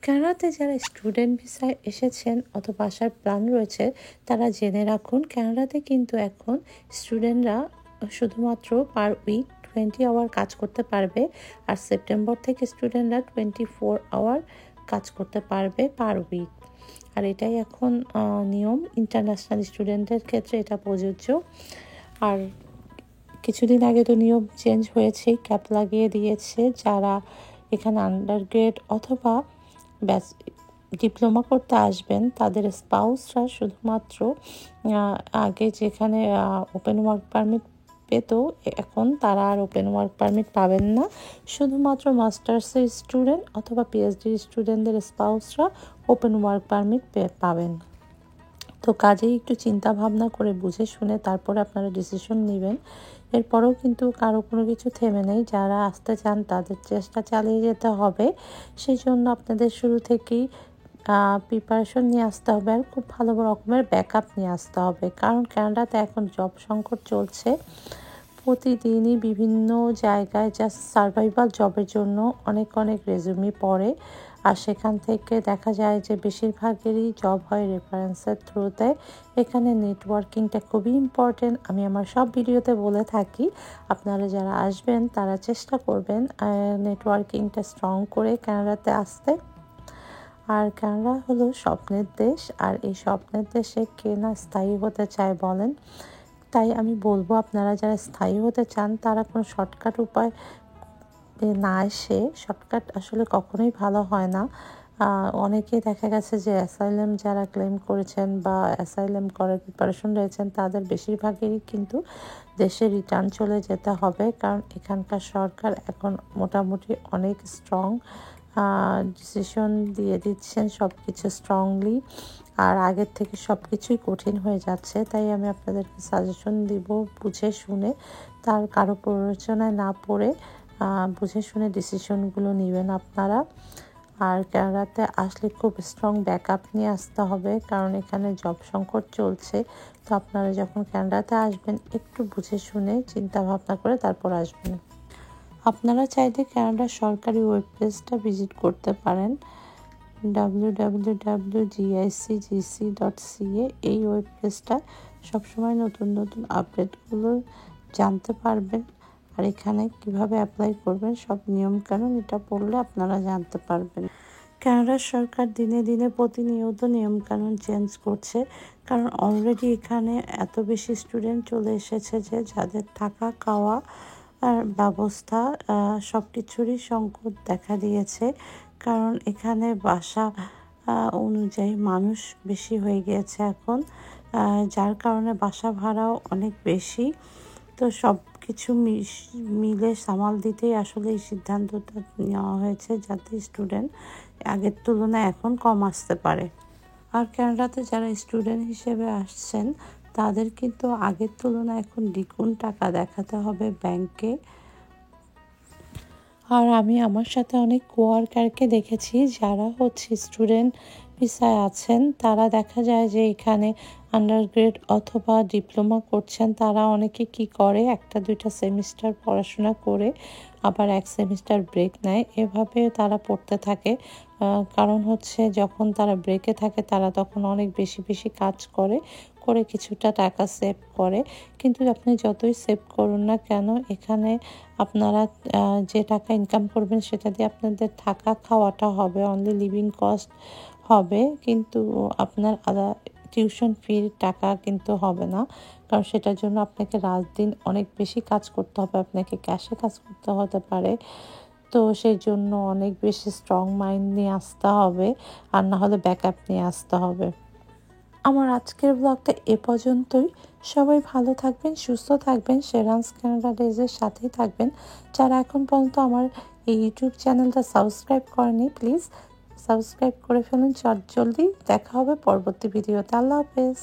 কানাডাতে যারা স্টুডেন্ট ভিসায় এসেছেন অথবা আসার প্ল্যান রয়েছে তারা জেনে রাখুন, কানাডাতে কিন্তু এখন স্টুডেন্টরা শুধুমাত্র পার উইক 20 আওয়ার কাজ করতে পারবে। আর সেপ্টেম্বর থেকে স্টুডেন্টরা 24 আওয়ার কাজ করতে পারবে পার উইক। আর এটাই এখন নিয়ম, ইন্টারন্যাশনাল স্টুডেন্টদের ক্ষেত্রে এটা প্রযোজ্য। আর কিছুদিন আগে তো নিয়ম চেঞ্জ হয়েছে, ক্যাপ লাগিয়ে দিয়েছে যারা এখানে আন্ডারগ্রেড অথবা ডিপ্লোমা করতে আসবেন তাদের স্পাউসরা শুধুমাত্র আগে যেখানে ওপেন ওয়ার্ক পারমিট পেত, এখন তারা আর ওপেন ওয়ার্ক পারমিট পাবেন না। শুধুমাত্র মাস্টার্সের স্টুডেন্ট অথবা পিএইচডি স্টুডেন্টদের স্পাউসরা ওপেন ওয়ার্ক পারমিট পাবেন। তো কাজেই একটু চিন্তা ভাবনা করে বুঝে শুনে তারপরে আপনারা ডিসিশন নেবেন। এরপরেও কিন্তু কারো কোনো কিছু থেমে নেই, যারা আসতে চান তাদের চেষ্টা চালিয়ে যেতে হবে। সেই জন্য আপনাদের শুরু থেকেই প্রিপারেশন নিয়ে আসতে হবে আর খুব ভালো রকমের ব্যাকআপ নিয়ে আসতে হবে, কারণ কানাডাতে এখন জব সংকট চলছে। প্রতিদিনই বিভিন্ন জায়গায় জাস্ট সার্ভাইভাল জবের জন্য অনেক অনেক রেজুমি পড়ে, আর সেখান থেকে দেখা যায় যে বেশিরভাগেরই জব হয় রেফারেন্সের থ্রুতে। এখানে নেটওয়ার্কিংটা খুবই ইম্পর্টেন্ট, আমি আমার সব ভিডিওতে বলে থাকি। আপনারা যারা আসবেন তারা চেষ্টা করবেন নেটওয়ার্কিংটা স্ট্রং করে কানাডাতে আসতে। আর কানাডা হলো স্বপ্নের দেশ, আর এই স্বপ্নের দেশে কে না স্থায়ী হতে চায় বলেন। তাই আমি বলবো, আপনারা যারা স্থায়ী হতে চান তারা কোনো শর্টকাট উপায় না এসে, শর্টকাট আসলে কখনোই ভালো হয় না। অনেকেই দেখা গেছে যে অ্যাসাইলাম যারা ক্লেম করেছেন বা অ্যাসাইলাম করার প্রিপারেশন রয়েছেন তাদের বেশিরভাগেরই কিন্তু দেশে রিটার্ন চলে যেতে হবে, কারণ এখানকার সরকার এখন মোটামুটি অনেক স্ট্রং ডিসিশন দিয়ে দিচ্ছেন সব কিছু স্ট্রংলি, আর আগের থেকে সব কিছুই কঠিন হয়ে যাচ্ছে। তাই আমি আপনাদেরকে সাজেশন দিব, বুঝে শুনে, তার কারো প্ররোচনায় না পড়ে বুঝে শুনে ডিসিশনগুলো নেবেন আপনারা। আর কানাডাতে আসলে খুব স্ট্রং ব্যাকআপ নিয়ে আসতে হবে, কারণ এখানে জব সংকট চলছে। তো আপনারা যখন কানাডাতে আসবেন একটু বুঝে শুনে চিন্তা ভাবনা করে তারপর আসবেন। আপনারা চাইলে কানাডার সরকারি ওয়েব পেজটা ভিজিট করতে পারেন, www.gicgc.ca। এই ওয়েব পেজটা সবসময় নতুন নতুন আপডেটগুলো জানতে পারবেন। আর এখানে কিভাবে অ্যাপ্লাই করবেন সব নিয়মকানুন এটা পড়লে আপনারা জানতে পারবেন। কানাডার সরকার দিনে দিনে প্রতিনিয়ত নিয়মকানুন চেঞ্জ করছে, কারণ অলরেডি এখানে এত বেশি স্টুডেন্ট চলে এসেছে যে যাদের থাকা খাওয়া আর ব্যবস্থা সব কিছুরই সংকট দেখা দিয়েছে, কারণ এখানে বাসা অনুযায়ী মানুষ বেশি হয়ে গিয়েছে এখন, যার কারণে বাসা ভাড়াও অনেক বেশি। তো সব কিছু মিলে সামাল দিতেই আসলে এই সিদ্ধান্তটা নেওয়া হয়েছে, যাতে স্টুডেন্ট আগের তুলনায় এখন কম আসতে পারে। আর কানাডাতে যারা স্টুডেন্ট হিসেবে আসছেন তাদের কিন্তু আগের তুলনায় এখন দ্বিগুণ টাকা দেখাতে হবে ব্যাংকে। আর আমি আমার সাথে অনেক কোয়ার্কারকে দেখেছি যারা স্টুডেন্ট ভিসায় আছেন, তারা দেখা যায় যে এখানে আন্ডারগ্রেড অথবা ডিপ্লোমা করছেন। তারা অনেকে কি করে, 1-2টা সেমিস্টার পড়াশোনা করে আবার 1 সেমিস্টার ব্রেক নেয়, এভাবে তারা পড়তে থাকে। কারণ যখন তারা ব্রেকে থাকে তারা তখন অনেক বেশি বেশি কাজ করে কিছুটা টাকা সেভ করে। কিন্তু আপনি যতই সেভ করুন না কেন, এখানে আপনারা যে টাকা ইনকাম করবেন সেটা দিয়ে আপনাদের থাকা খাওয়াটা হবে, অনলি লিভিং কস্ট হবে, কিন্তু আপনার টিউশন ফির টাকা কিন্তু হবে না, কারণ সেটার জন্য আপনাকে রাত দিন অনেক বেশি কাজ করতে হবে, আপনাকে ক্যাশে কাজ করতে হতে পারে। তো সেই জন্য অনেক বেশি স্ট্রং মাইন্ড নিয়ে আসতে হবে, আর না হলে ব্যাকআপ নিয়ে আসতে হবে। আমার আজকের ব্লগটা এ পর্যন্তই। সবাই ভালো থাকবেন, সুস্থ থাকবেন, শেরান্স কানাডা ডেজের সাথেই থাকবেন। যারা এখন পর্যন্ত আমার এই ইউটিউব চ্যানেলটা সাবস্ক্রাইব করেনি, প্লিজ সাবস্ক্রাইব করে ফেলুন চটজলদি। দেখা হবে পরবর্তী ভিডিওতে। আল্লাহ হাফেজ।